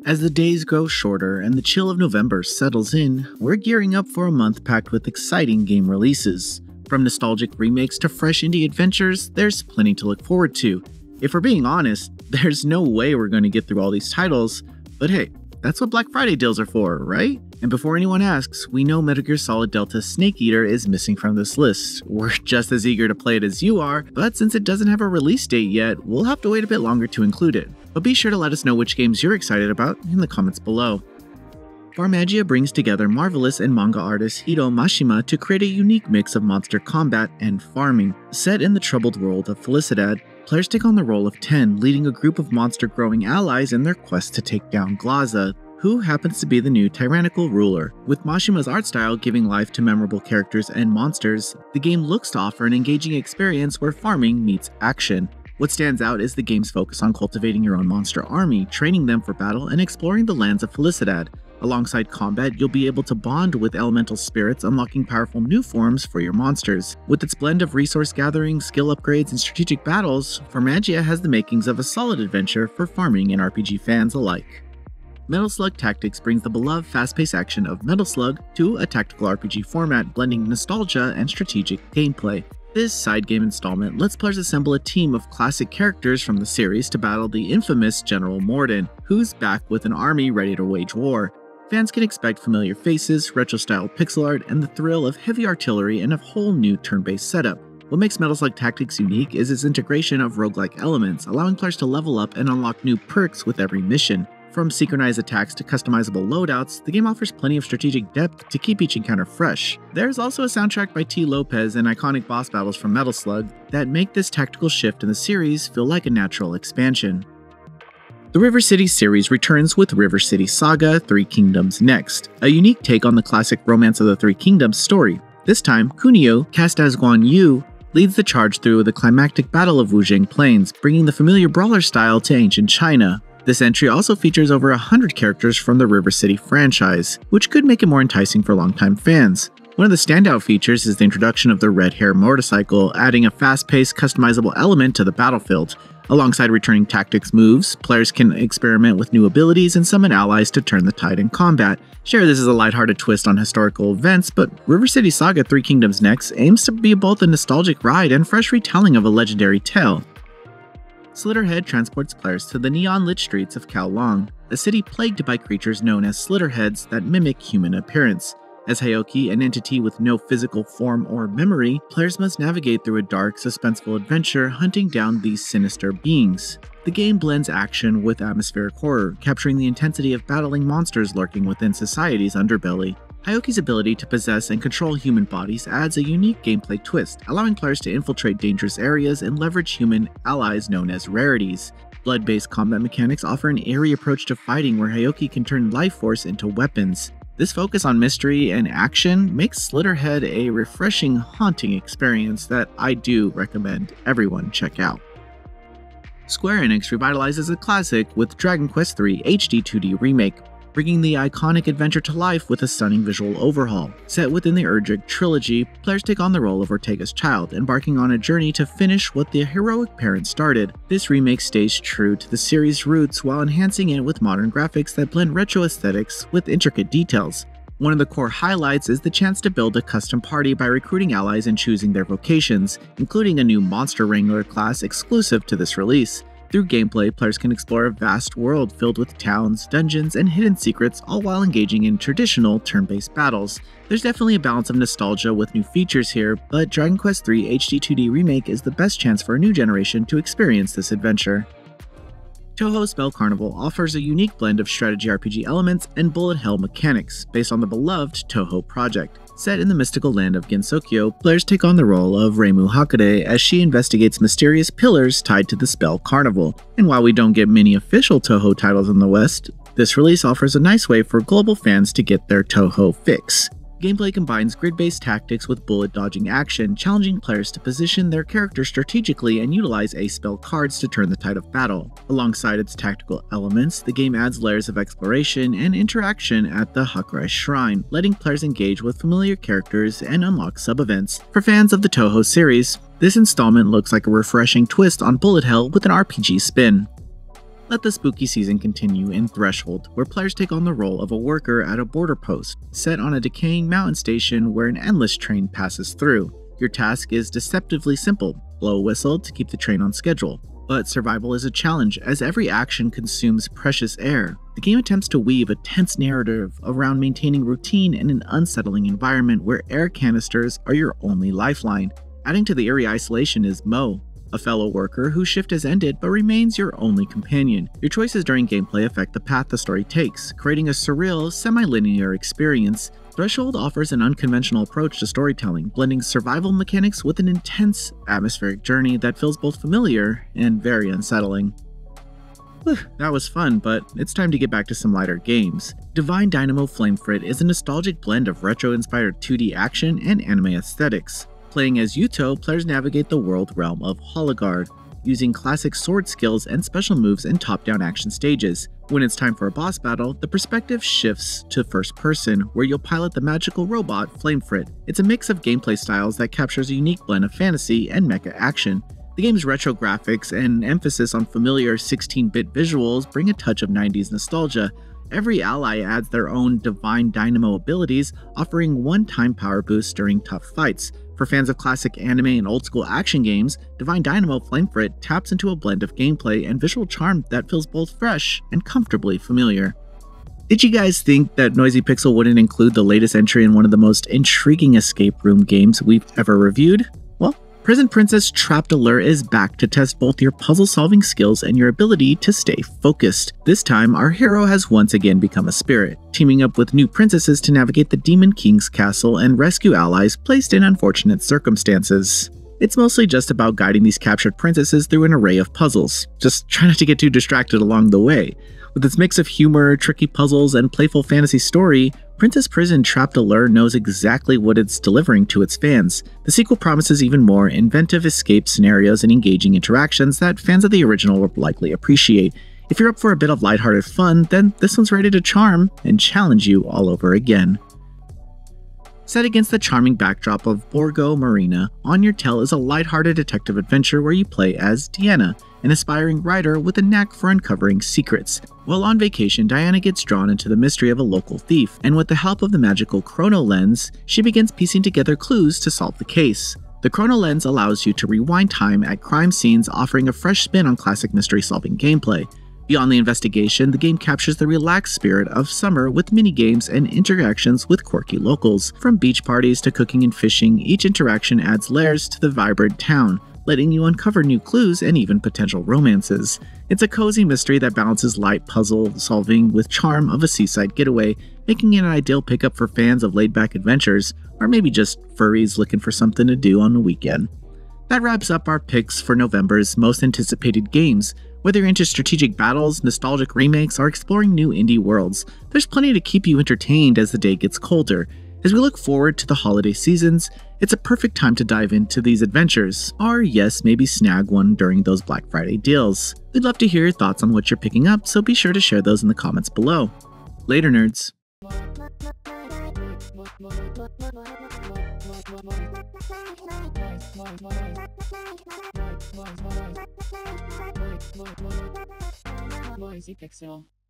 As the days grow shorter and the chill of November settles in, we're gearing up for a month packed with exciting game releases. From nostalgic remakes to fresh indie adventures, there's plenty to look forward to. If we're being honest, there's no way we're going to get through all these titles, but hey, that's what Black Friday deals are for, right? And before anyone asks, we know Metal Gear Solid Delta Snake Eater is missing from this list. We're just as eager to play it as you are, but since it doesn't have a release date yet, we'll have to wait a bit longer to include it. But be sure to let us know which games you're excited about in the comments below. Farmagia brings together marvelous and manga artist Hiro Mashima to create a unique mix of monster combat and farming. Set in the troubled world of Felicidad, players take on the role of 10, leading a group of monster-growing allies in their quest to take down Glaza, who happens to be the new tyrannical ruler. With Mashima's art style giving life to memorable characters and monsters, the game looks to offer an engaging experience where farming meets action. What stands out is the game's focus on cultivating your own monster army, training them for battle, and exploring the lands of Felicidad. Alongside combat, you'll be able to bond with elemental spirits, unlocking powerful new forms for your monsters. With its blend of resource gathering, skill upgrades, and strategic battles, Farmagia has the makings of a solid adventure for farming and RPG fans alike. Metal Slug Tactics brings the beloved fast-paced action of Metal Slug to a tactical RPG format blending nostalgia and strategic gameplay. This side game installment lets players assemble a team of classic characters from the series to battle the infamous General Morden, who's back with an army ready to wage war. Fans can expect familiar faces, retro-style pixel art, and the thrill of heavy artillery and a whole new turn-based setup. What makes Metal Slug Tactics unique is its integration of roguelike elements, allowing players to level up and unlock new perks with every mission. From synchronized attacks to customizable loadouts, the game offers plenty of strategic depth to keep each encounter fresh. There's also a soundtrack by T. Lopez and iconic boss battles from Metal Slug that make this tactical shift in the series feel like a natural expansion. The River City series returns with River City Saga: Three Kingdoms Next, a unique take on the classic Romance of the Three Kingdoms story. This time, Kunio, cast as Guan Yu, leads the charge through the climactic Battle of Wuzhang Plains, bringing the familiar brawler style to ancient China. This entry also features over 100 characters from the River City franchise, which could make it more enticing for longtime fans. One of the standout features is the introduction of the red hair motorcycle, adding a fast-paced, customizable element to the battlefield. Alongside returning tactics moves, players can experiment with new abilities and summon allies to turn the tide in combat. Sure, this is a lighthearted twist on historical events, but River City Saga: Three Kingdoms Next aims to be both a nostalgic ride and fresh retelling of a legendary tale. Slitterhead transports players to the neon-lit streets of Kowloon, a city plagued by creatures known as Slitterheads that mimic human appearance. As Hayoki, an entity with no physical form or memory, players must navigate through a dark, suspenseful adventure hunting down these sinister beings. The game blends action with atmospheric horror, capturing the intensity of battling monsters lurking within society's underbelly. Hayoki's ability to possess and control human bodies adds a unique gameplay twist, allowing players to infiltrate dangerous areas and leverage human allies known as rarities. Blood-based combat mechanics offer an eerie approach to fighting where Hayoki can turn life force into weapons. This focus on mystery and action makes Slitterhead a refreshing, haunting experience that I do recommend everyone check out. Square Enix revitalizes a classic with Dragon Quest III HD 2D Remake, bringing the iconic adventure to life with a stunning visual overhaul. Set within the Urgic trilogy, players take on the role of Ortega's child, embarking on a journey to finish what the heroic parent started. This remake stays true to the series' roots while enhancing it with modern graphics that blend retro aesthetics with intricate details. One of the core highlights is the chance to build a custom party by recruiting allies and choosing their vocations, including a new Monster Wrangler class exclusive to this release. Through gameplay, players can explore a vast world filled with towns, dungeons, and hidden secrets, all while engaging in traditional turn-based battles. There's definitely a balance of nostalgia with new features here, but Dragon Quest III HD 2D Remake is the best chance for a new generation to experience this adventure. Touhou Spell Carnival offers a unique blend of strategy RPG elements and bullet hell mechanics, based on the beloved Touhou project. Set in the mystical land of Gensokyo, players take on the role of Reimu Hakade as she investigates mysterious pillars tied to the Spell Carnival. And while we don't get many official Touhou titles in the West, this release offers a nice way for global fans to get their Touhou fix. Gameplay combines grid-based tactics with bullet-dodging action, challenging players to position their character strategically and utilize A-spell cards to turn the tide of battle. Alongside its tactical elements, the game adds layers of exploration and interaction at the Hakurai Shrine, letting players engage with familiar characters and unlock sub-events. For fans of the Touhou series, this installment looks like a refreshing twist on bullet hell with an RPG spin. Let the spooky season continue in Threshold, where players take on the role of a worker at a border post, set on a decaying mountain station where an endless train passes through. Your task is deceptively simple: blow a whistle to keep the train on schedule. But survival is a challenge, as every action consumes precious air. The game attempts to weave a tense narrative around maintaining routine in an unsettling environment where air canisters are your only lifeline. Adding to the eerie isolation is Mo, a fellow worker whose shift has ended but remains your only companion. Your choices during gameplay affect the path the story takes, creating a surreal, semi-linear experience. Threshold offers an unconventional approach to storytelling, blending survival mechanics with an intense, atmospheric journey that feels both familiar and very unsettling. Whew, that was fun, but it's time to get back to some lighter games. Dynamo Flamefrit is a nostalgic blend of retro-inspired 2D action and anime aesthetics. Playing as Yuto, players navigate the world realm of Hologard, using classic sword skills and special moves in top-down action stages. When it's time for a boss battle, the perspective shifts to first person, where you'll pilot the magical robot Flamefrit. It's a mix of gameplay styles that captures a unique blend of fantasy and mecha action. The game's retro graphics and emphasis on familiar 16-bit visuals bring a touch of 90s nostalgia. Every ally adds their own divine dynamo abilities, offering one-time power boosts during tough fights. For fans of classic anime and old-school action games, Divine Dynamo Flamefrit taps into a blend of gameplay and visual charm that feels both fresh and comfortably familiar. Did you guys think that Noisy Pixel wouldn't include the latest entry in one of the most intriguing escape room games we've ever reviewed? Well, Prison Princess Trapped Allure is back to test both your puzzle-solving skills and your ability to stay focused. This time, our hero has once again become a spirit, teaming up with new princesses to navigate the Demon King's castle and rescue allies placed in unfortunate circumstances. It's mostly just about guiding these captured princesses through an array of puzzles. Just try not to get too distracted along the way. With its mix of humor, tricky puzzles, and playful fantasy story, Princess Prison Trapped Allure knows exactly what it's delivering to its fans. The sequel promises even more inventive escape scenarios and engaging interactions that fans of the original will likely appreciate. If you're up for a bit of lighthearted fun, then this one's ready to charm and challenge you all over again. Set against the charming backdrop of Borgo Marina, On Your Tail is a lighthearted detective adventure where you play as Diana, an aspiring writer with a knack for uncovering secrets. While on vacation, Diana gets drawn into the mystery of a local thief, and with the help of the magical Chrono Lens, she begins piecing together clues to solve the case. The Chrono Lens allows you to rewind time at crime scenes, offering a fresh spin on classic mystery-solving gameplay. Beyond the investigation, the game captures the relaxed spirit of summer with mini-games and interactions with quirky locals. From beach parties to cooking and fishing, each interaction adds layers to the vibrant town, letting you uncover new clues and even potential romances. It's a cozy mystery that balances light puzzle solving with charm of a seaside getaway, making it an ideal pickup for fans of laid-back adventures, or maybe just furries looking for something to do on the weekend. That wraps up our picks for November's most anticipated games. Whether you're into strategic battles, nostalgic remakes, or exploring new indie worlds, there's plenty to keep you entertained as the day gets colder. As we look forward to the holiday seasons, it's a perfect time to dive into these adventures, or yes, maybe snag one during those Black Friday deals. We'd love to hear your thoughts on what you're picking up, so be sure to share those in the comments below. Later, nerds. Noisy Pixel.